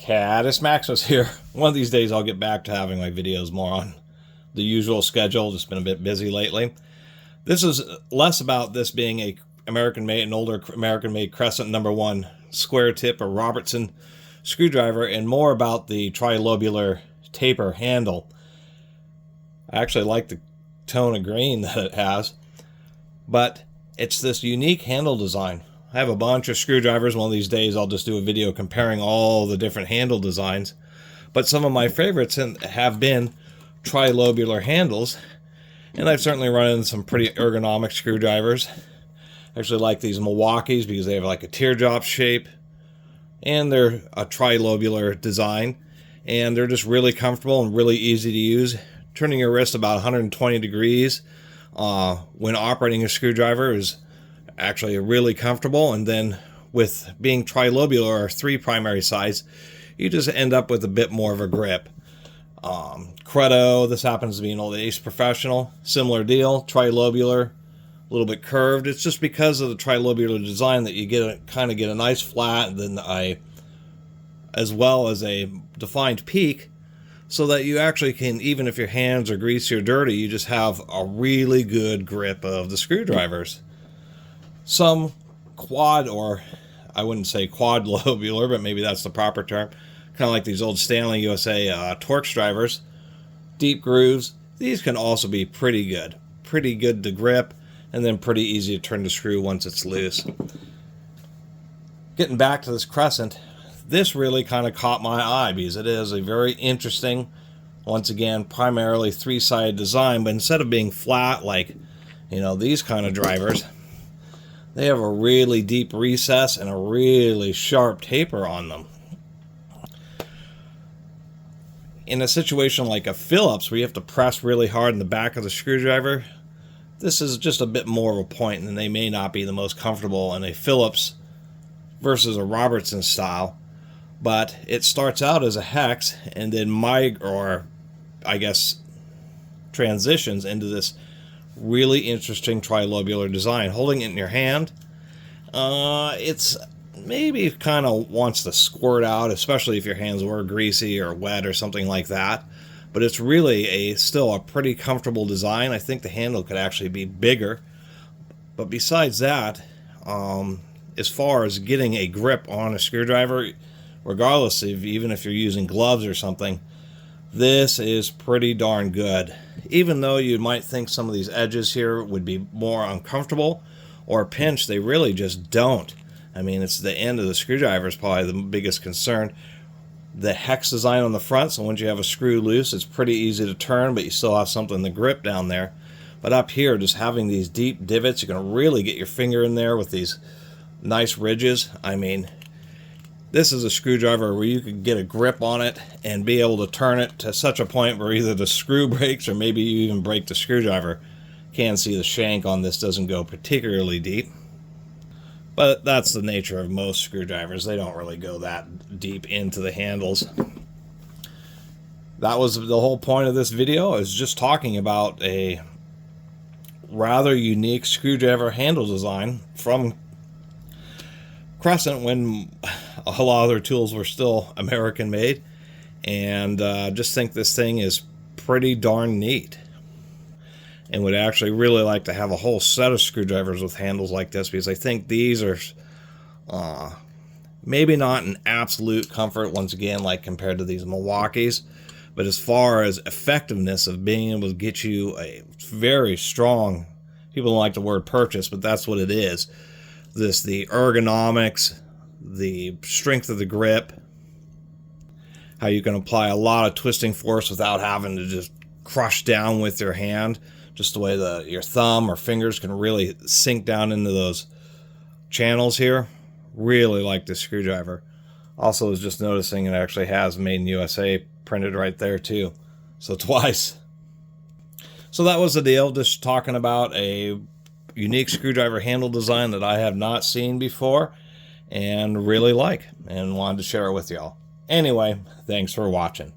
Catus Maximus here. One of these days I'll get back to having my videos more on the usual schedule. Just been a bit busy lately. This is less about this being a an older American-made Crescent #1 square tip or Robertson screwdriver, and more about the trilobular taper handle. I actually like the tone of green that it has, but it's this unique handle design. I have a bunch of screwdrivers. One of these days I'll just do a video comparing all the different handle designs. But some of my favorites have been trilobular handles, and I've certainly run into some pretty ergonomic screwdrivers. I actually like these Milwaukee's because they have like a teardrop shape, and they're a trilobular design, and they're just really comfortable and really easy to use. Turning your wrist about 120 degrees when operating a screwdriver is actually really comfortable, and then with being trilobular or 3 primary sides, you just end up with a bit more of a grip. Credo, this happens to be an old Ace Professional, similar deal, trilobular, a little bit curved. It's just because of the trilobular design that you kind of get a nice flat, and then as well as a defined peak, so that you actually can, even if your hands are greasy or dirty, you just have a really good grip of the screwdrivers. Some quad, or I wouldn't say quad lobular, but maybe that's the proper term, kind of like these old Stanley USA Torx drivers, deep grooves. These can also be pretty good to grip, and then pretty easy to turn the screw once it's loose. Getting back to this Crescent, this really kind of caught my eye because it is a very interesting, once again, primarily 3-sided design, but instead of being flat like, these kind of drivers, they have a really deep recess and a really sharp taper on them. In a situation like a Phillips, where you have to press really hard in the back of the screwdriver, this is just a bit more of a point, and they may not be the most comfortable in a Phillips versus a Robertson style. But it starts out as a hex, and then transitions into this really interesting trilobular design. Holding it in your hand, it's maybe kind of wants to squirt out, especially if your hands were greasy or wet or something like that. But it's really still a pretty comfortable design. I think the handle could actually be bigger. But besides that, as far as getting a grip on a screwdriver, regardless of even if you're using gloves or something, this is pretty darn good. Even though you might think some of these edges here would be more uncomfortable or pinch, they really just don't. I mean, it's the end of the screwdriver is probably the biggest concern. The hex design on the front, so once you have a screw loose, it's pretty easy to turn, but you still have something to grip down there. But up here, just having these deep divots, you're going to really get your finger in there with these nice ridges. I mean, this is a screwdriver where you could get a grip on it and be able to turn it to such a point where either the screw breaks or maybe you even break the screwdriver. Can see the shank on this doesn't go particularly deep. But that's the nature of most screwdrivers. They don't really go that deep into the handles. That was the whole point of this video, is just talking about a rather unique screwdriver handle design from Crescent when a lot of their tools were still American made, and just think this thing is pretty darn neat, and would actually really like to have a whole set of screwdrivers with handles like this, because I think these are maybe not an absolute comfort, once again, like compared to these Milwaukee's, but as far as effectiveness of being able to get you a very strong, people don't like the word purchase, but that's what it is. The ergonomics, the strength of the grip, how you can apply a lot of twisting force without having to just crush down with your hand, just the way your thumb or fingers can really sink down into those channels here. Really like this screwdriver. Also was just noticing it actually has Made in USA printed right there too, so twice. So that was the deal, just talking about a unique screwdriver handle design that I have not seen before and really like, and wanted to share it with y'all. Anyway, thanks for watching.